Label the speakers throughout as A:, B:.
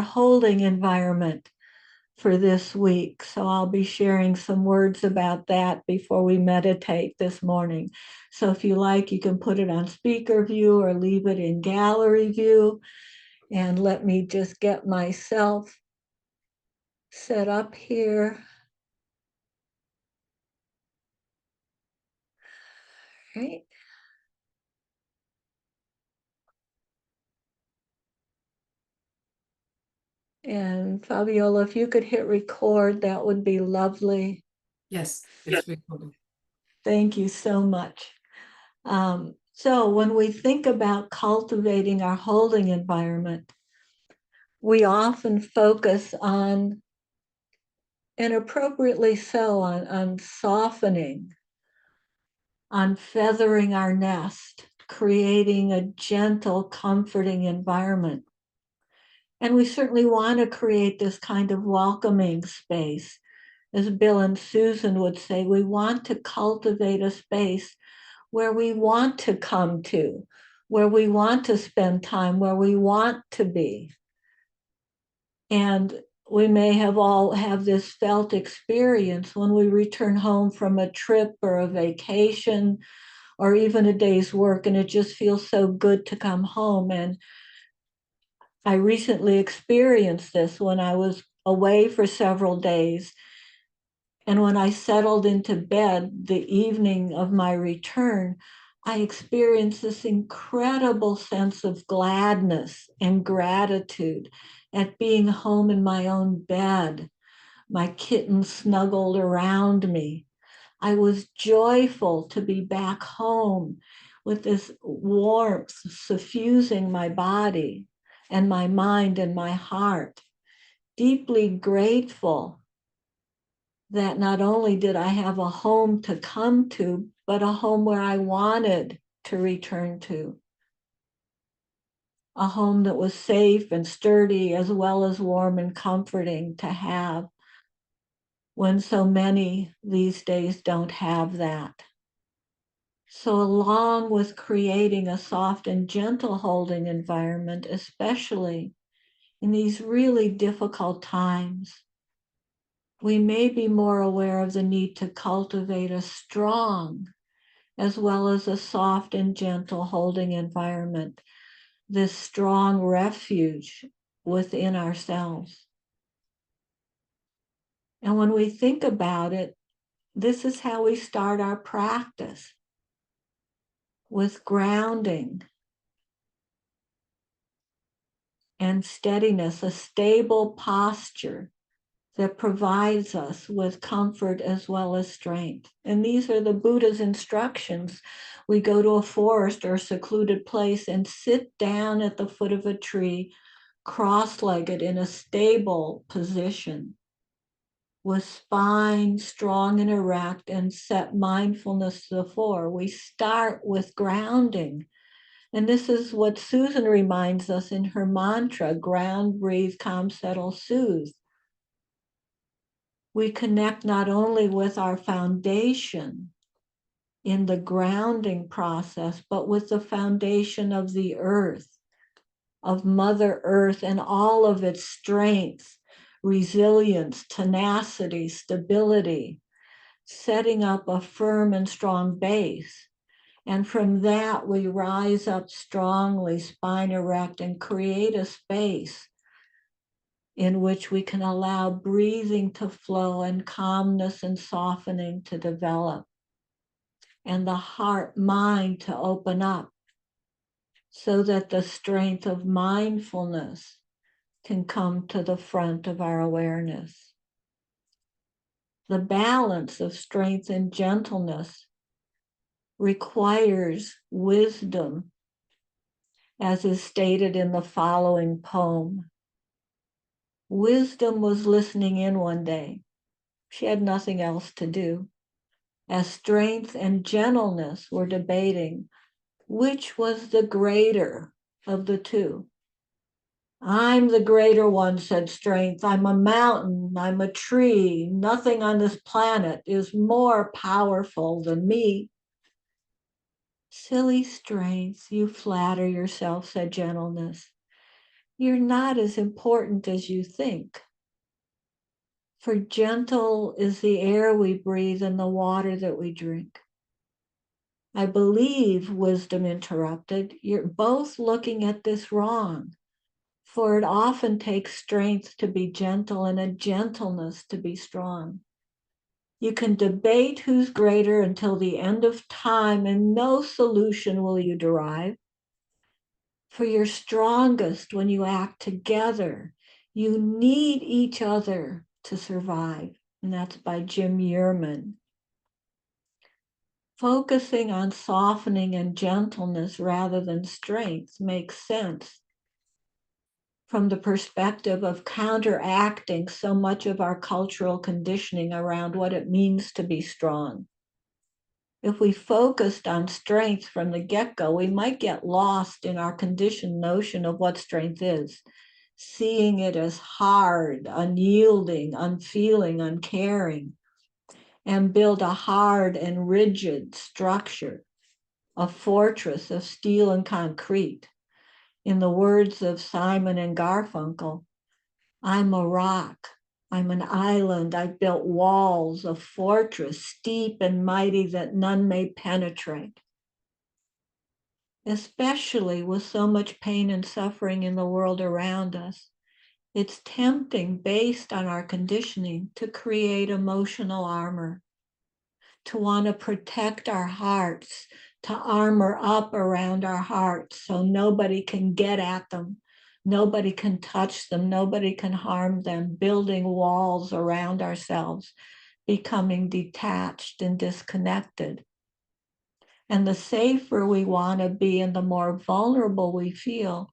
A: holding environment for this week. So I'll be sharing some words about that before we meditate this morning. So if you like, you can put it on speaker view or leave it in gallery view. And let me just get myself set up here. Right. And Fabiola, if you could hit record, that would be lovely.
B: Yes, it's recording.
A: Thank you so much. So when we think about cultivating our holding environment, we often focus on, and appropriately so, on softening, on feathering our nest, creating a gentle, comforting environment. And we certainly want to create this kind of welcoming space. As Bill and Susan would say, we want to cultivate a space where we want to come to, where we want to spend time, where we want to be. And we may have this felt experience when we return home from a trip or a vacation or even a day's work, and it just feels so good to come home. And I recently experienced this when I was away for several days. And when I settled into bed the evening of my return, I experienced this incredible sense of gladness and gratitude at being home in my own bed, my kitten snuggled around me. I was joyful to be back home with this warmth suffusing my body and my mind and my heart. Deeply grateful that not only did I have a home to come to, but a home where I wanted to return to. A home that was safe and sturdy, as well as warm and comforting to have, when so many these days don't have that. So, along with creating a soft and gentle holding environment, especially in these really difficult times, we may be more aware of the need to cultivate a strong as well as a soft and gentle holding environment, this strong refuge within ourselves. And when we think about it, this is how we start our practice, with grounding and steadiness, a stable posture that provides us with comfort as well as strength. And these are the Buddha's instructions. We go to a forest or a secluded place and sit down at the foot of a tree, cross-legged in a stable position, with spine strong and erect, and set mindfulness to the fore. We start with grounding. And this is what Susan reminds us in her mantra: ground, breathe, calm, settle, soothe. We connect not only with our foundation in the grounding process, but with the foundation of the earth, of Mother Earth and all of its strength, resilience, tenacity, stability, setting up a firm and strong base. And from that, we rise up strongly, spine erect, and create a space in which we can allow breathing to flow and calmness and softening to develop, and the heart mind to open up, so that the strength of mindfulness can come to the front of our awareness. The balance of strength and gentleness requires wisdom, as is stated in the following poem. Wisdom was listening in one day. She had nothing else to do, as strength and gentleness were debating which was the greater of the two. I'm the greater one, said Strength. I'm a mountain, I'm a tree. Nothing on this planet is more powerful than me. Silly Strength, you flatter yourself, said Gentleness. You're not as important as you think. For gentle is the air we breathe and the water that we drink. I believe, wisdom interrupted, you're both looking at this wrong. For it often takes strength to be gentle and a gentleness to be strong. You can debate who's greater until the end of time, and no solution will you derive. For you're strongest when you act together. You need each other to survive. And that's by Jim Yearman. Focusing on softening and gentleness rather than strength makes sense from the perspective of counteracting so much of our cultural conditioning around what it means to be strong. If we focused on strength from the get-go, we might get lost in our conditioned notion of what strength is, seeing it as hard, unyielding, unfeeling, uncaring, and build a hard and rigid structure, a fortress of steel and concrete. In the words of Simon and Garfunkel, I'm a rock, I'm an island, I've built walls, a fortress steep and mighty that none may penetrate. Especially with so much pain and suffering in the world around us, it's tempting, based on our conditioning, to create emotional armor, to want to protect our hearts, to armor up around our hearts so nobody can get at them, nobody can touch them, nobody can harm them, building walls around ourselves, becoming detached and disconnected. And the safer we want to be and the more vulnerable we feel,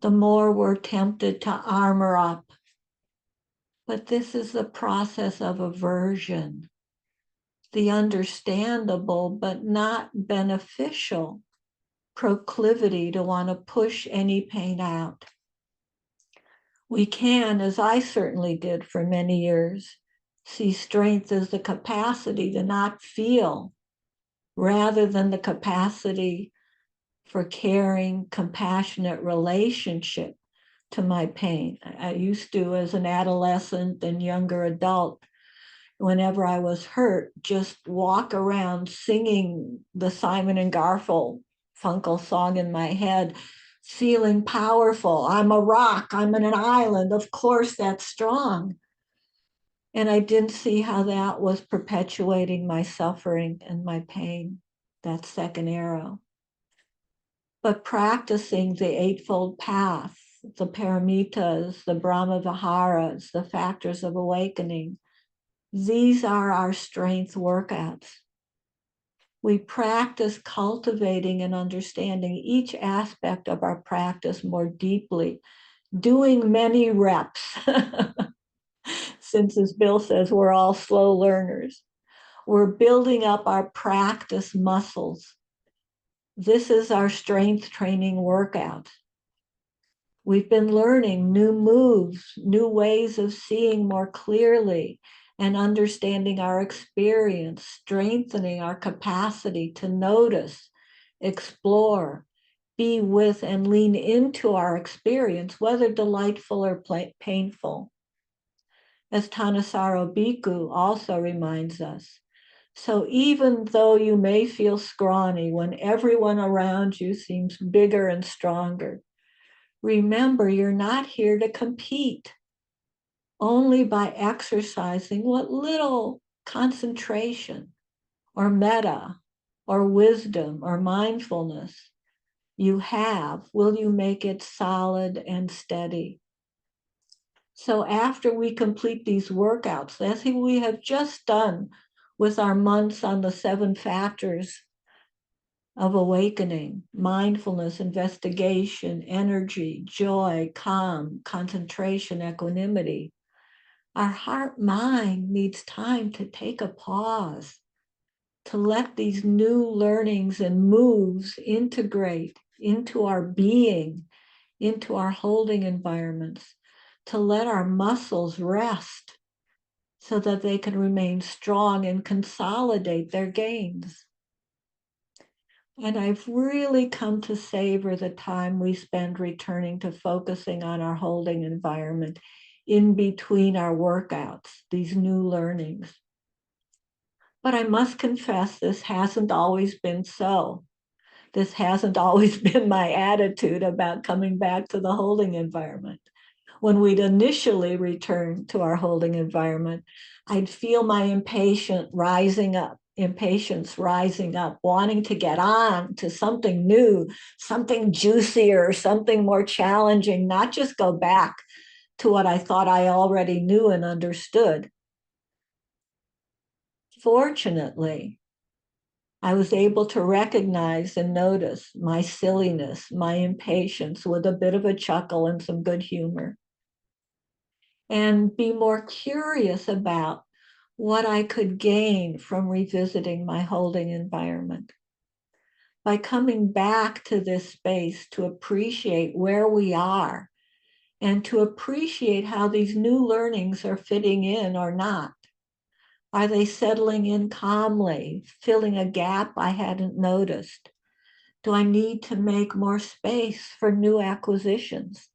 A: the more we're tempted to armor up. But this is the process of aversion, the understandable but not beneficial proclivity to want to push any pain out. We can, as I certainly did for many years, see strength as the capacity to not feel rather than the capacity for caring, compassionate relationship to my pain. I used to, as an adolescent and younger adult, whenever I was hurt, just walk around singing the Simon and Garfunkel song in my head, feeling powerful. I'm a rock, I'm in an island. Of course, that's strong. And I didn't see how that was perpetuating my suffering and my pain, that second arrow. But practicing the Eightfold Path, the paramitas, the Brahma Viharas, the factors of awakening, these are our strength workouts. We practice cultivating and understanding each aspect of our practice more deeply, doing many reps. Since, as Bill says, we're all slow learners. We're building up our practice muscles. This is our strength training workout. We've been learning new moves, new ways of seeing more clearly and understanding our experience, strengthening our capacity to notice, explore, be with, and lean into our experience, whether delightful or painful. As Thanissaro Bhikkhu also reminds us, so even though you may feel scrawny when everyone around you seems bigger and stronger, remember you're not here to compete. Only by exercising what little concentration or metta or wisdom or mindfulness you have will you make it solid and steady. So after we complete these workouts, as we have just done with our months on the 7 factors of awakening, mindfulness, investigation, energy, joy, calm, concentration, equanimity, our heart mind needs time to take a pause, to let these new learnings and moves integrate into our being, into our holding environments, to let our muscles rest so that they can remain strong and consolidate their gains. And I've really come to savor the time we spend returning to focusing on our holding environment in between our workouts, these new learnings. But I must confess, this hasn't always been so. This hasn't always been my attitude about coming back to the holding environment. When we'd initially return to our holding environment, I'd feel my impatience rising up, wanting to get on to something new, something juicier, something more challenging, not just go back to what I thought I already knew and understood. Fortunately, I was able to recognize and notice my silliness, my impatience with a bit of a chuckle and some good humor, and be more curious about what I could gain from revisiting my holding environment. By coming back to this space to appreciate where we are and to appreciate how these new learnings are fitting in or not. Are they settling in calmly, filling a gap I hadn't noticed? Do I need to make more space for new acquisitions?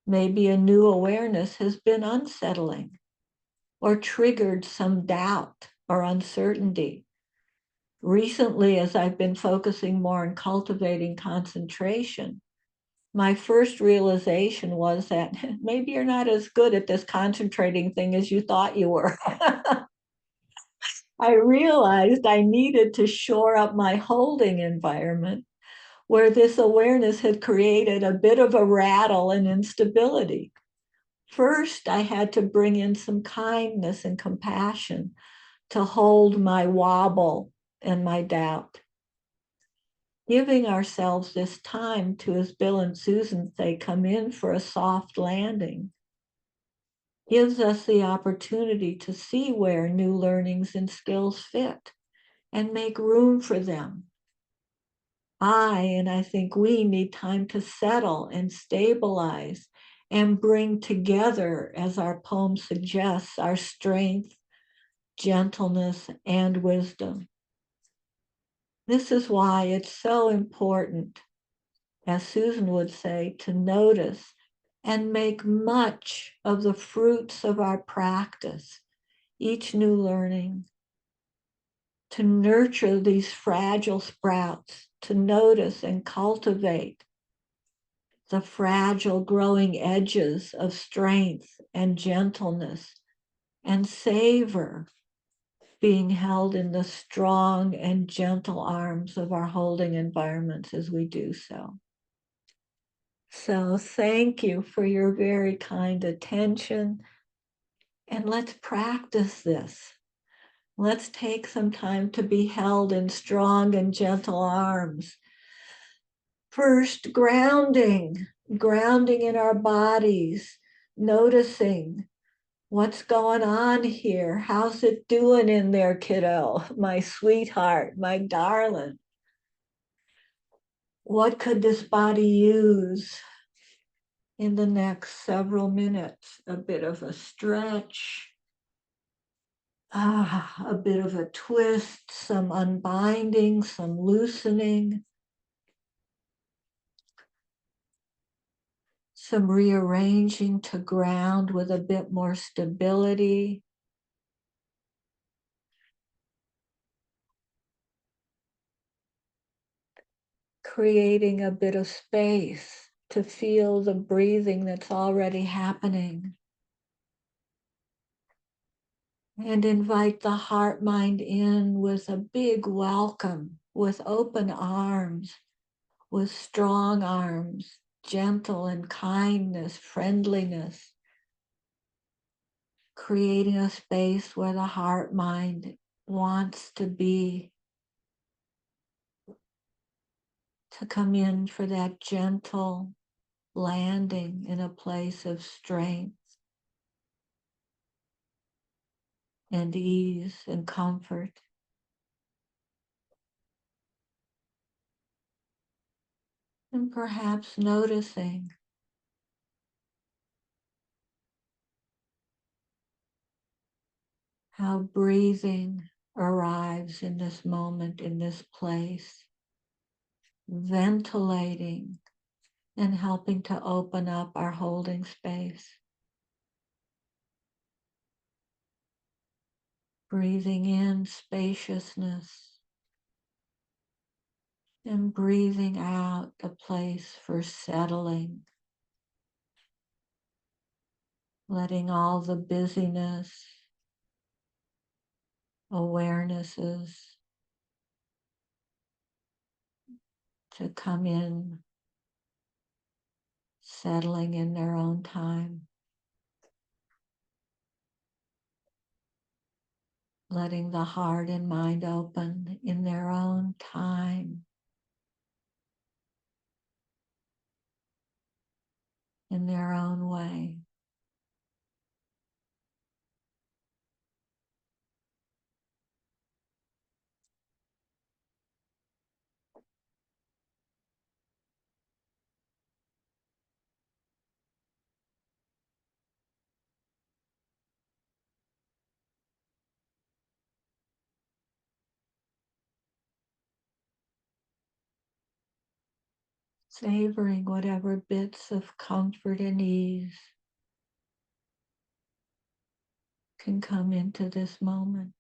A: Maybe a new awareness has been unsettling or triggered some doubt or uncertainty. Recently, as I've been focusing more on cultivating concentration, my first realization was that maybe you're not as good at this concentrating thing as you thought you were. I realized I needed to shore up my holding environment where this awareness had created a bit of a rattle and instability. First, I had to bring in some kindness and compassion to hold my wobble and my doubt. Giving ourselves this time to, as Bill and Susan say, come in for a soft landing, gives us the opportunity to see where new learnings and skills fit and make room for them. I think we need time to settle and stabilize and bring together, as our poem suggests, our strength, gentleness, and wisdom. This is why it's so important, as Susan would say, to notice and make much of the fruits of our practice, each new learning, to nurture these fragile sprouts, to notice and cultivate the fragile growing edges of strength and gentleness, and savor being held in the strong and gentle arms of our holding environments as we do so. So thank you for your very kind attention, and let's practice this. Let's take some time to be held in strong and gentle arms. First, grounding in our bodies, noticing what's going on here. How's it doing in there, kiddo? My sweetheart, my darling. What could this body use in the next several minutes? A bit of a stretch, a bit of a twist, some unbinding, some loosening, some rearranging to ground with a bit more stability. Creating a bit of space to feel the breathing that's already happening. And invite the heart mind in with a big welcome, with open arms, with strong arms, gentle and kindness, friendliness, creating a space where the heart mind wants to be, to come in for that gentle landing in a place of strength and ease and comfort. And perhaps noticing how breathing arrives in this moment, in this place. ventilating and helping to open up our holding space. Breathing in spaciousness and breathing out the place for settling, letting all the busyness, awarenesses to come in, settling in their own time. Letting the heart and mind open in their own time, in their own way. Savoring whatever bits of comfort and ease can come into this moment.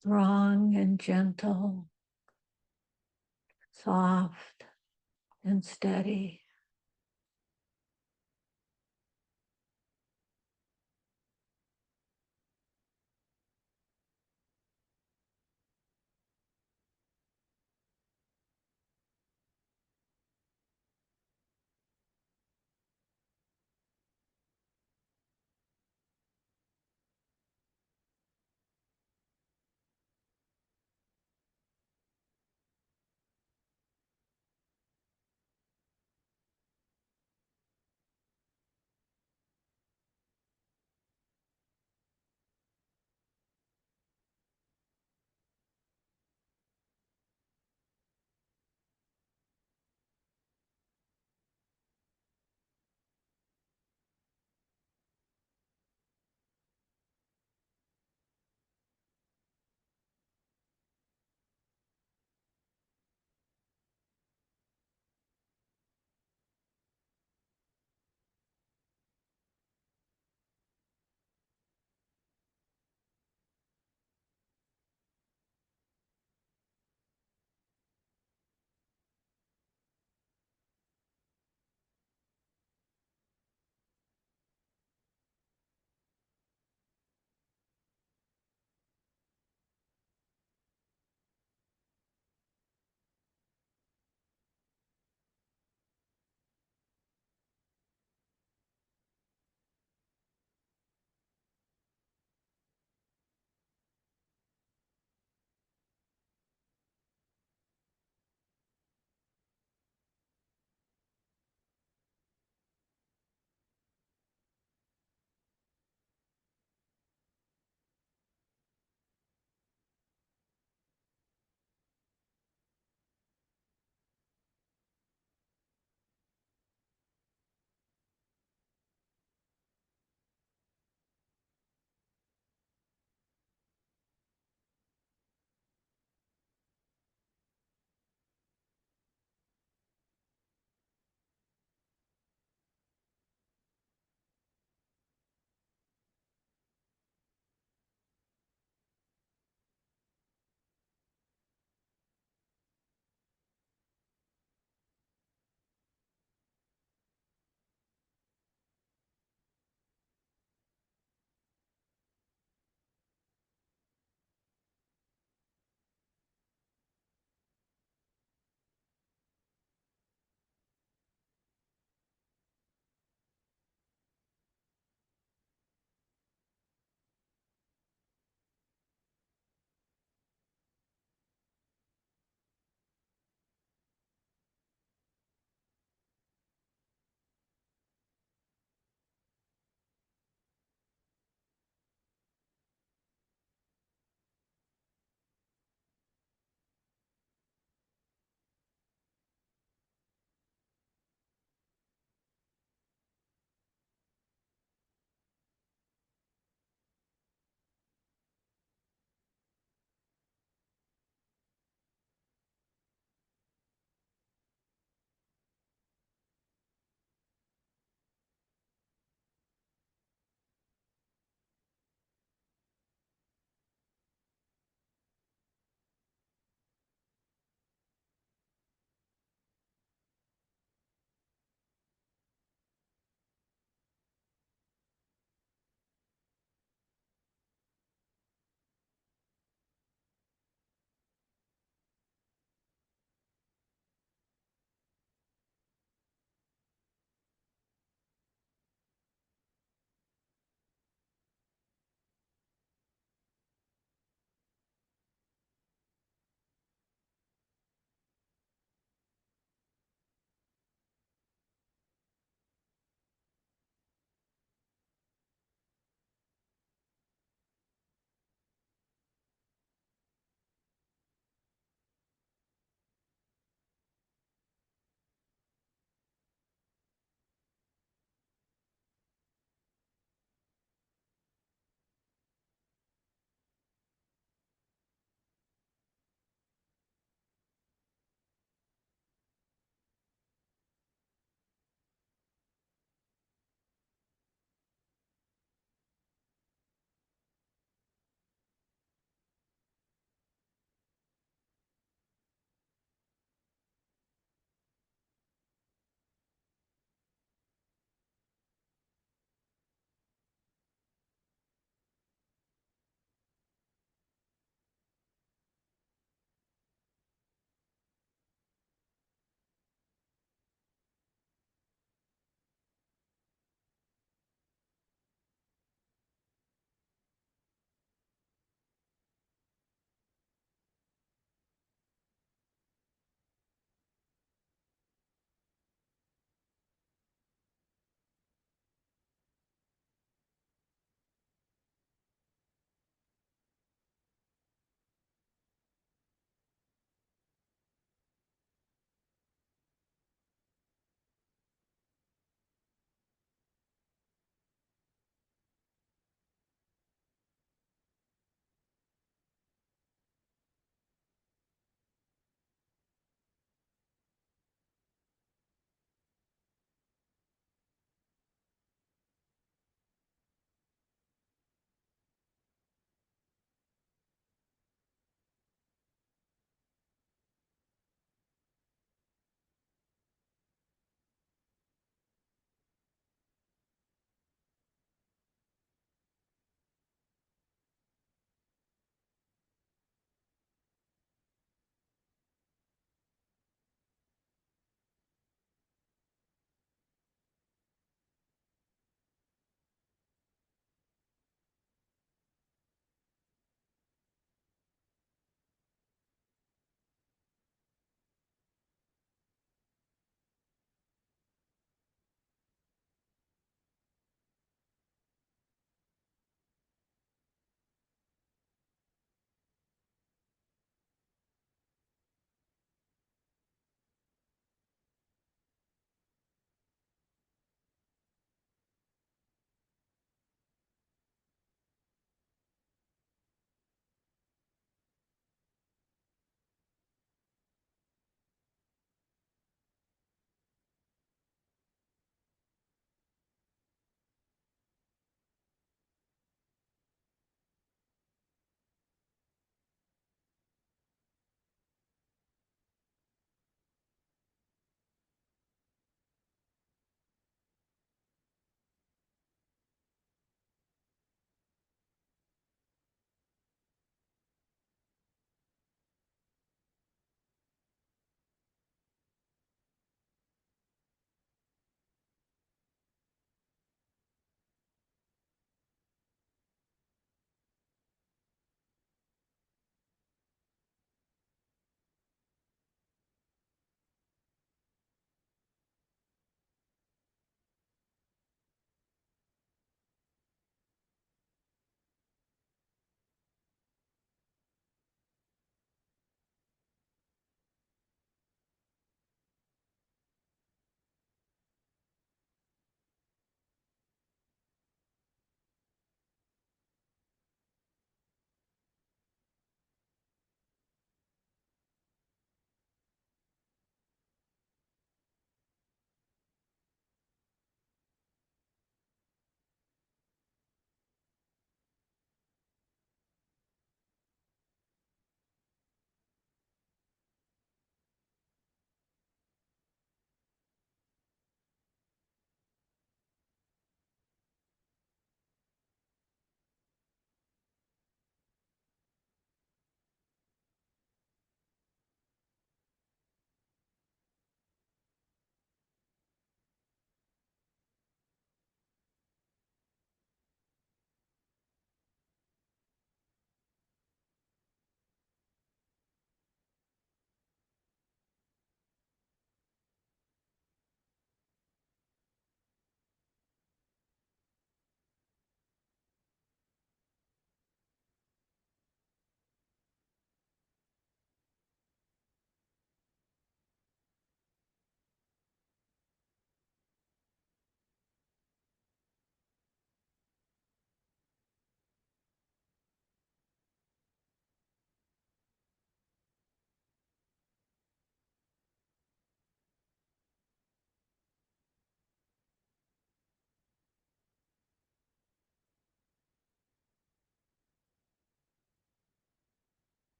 A: strong and gentle, soft and steady.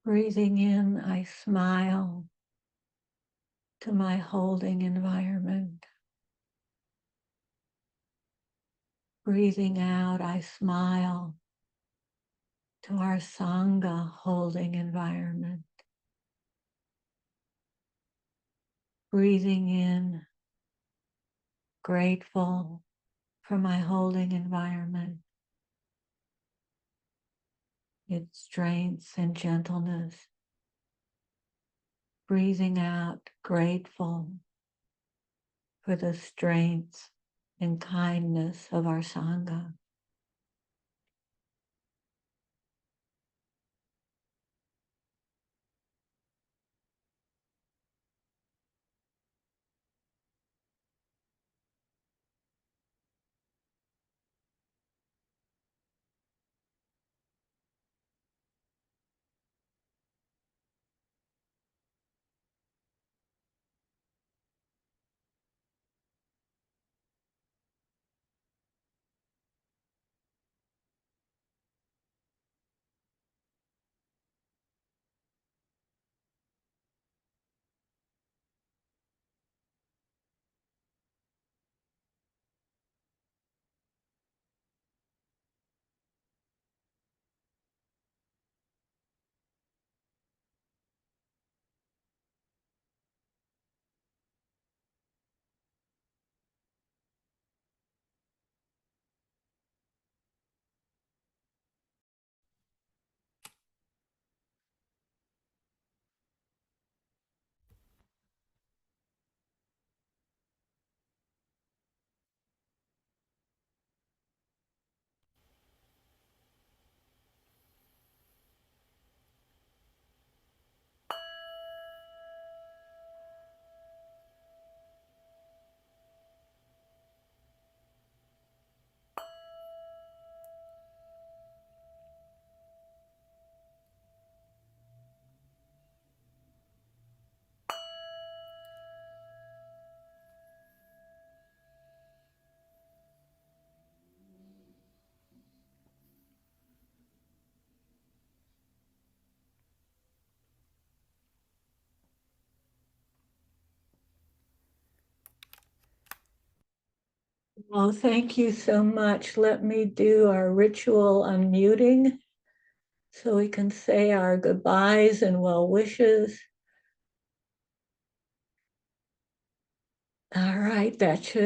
A: Breathing in, I smile to my holding environment. Breathing out, I smile to our Sangha holding environment. Breathing in, grateful for my holding environment, its strengths and gentleness. Breathing out, grateful for the strength and kindness of our Sangha. Oh, thank you so much. Let me do our ritual unmuting so we can say our goodbyes and well wishes. All right, that should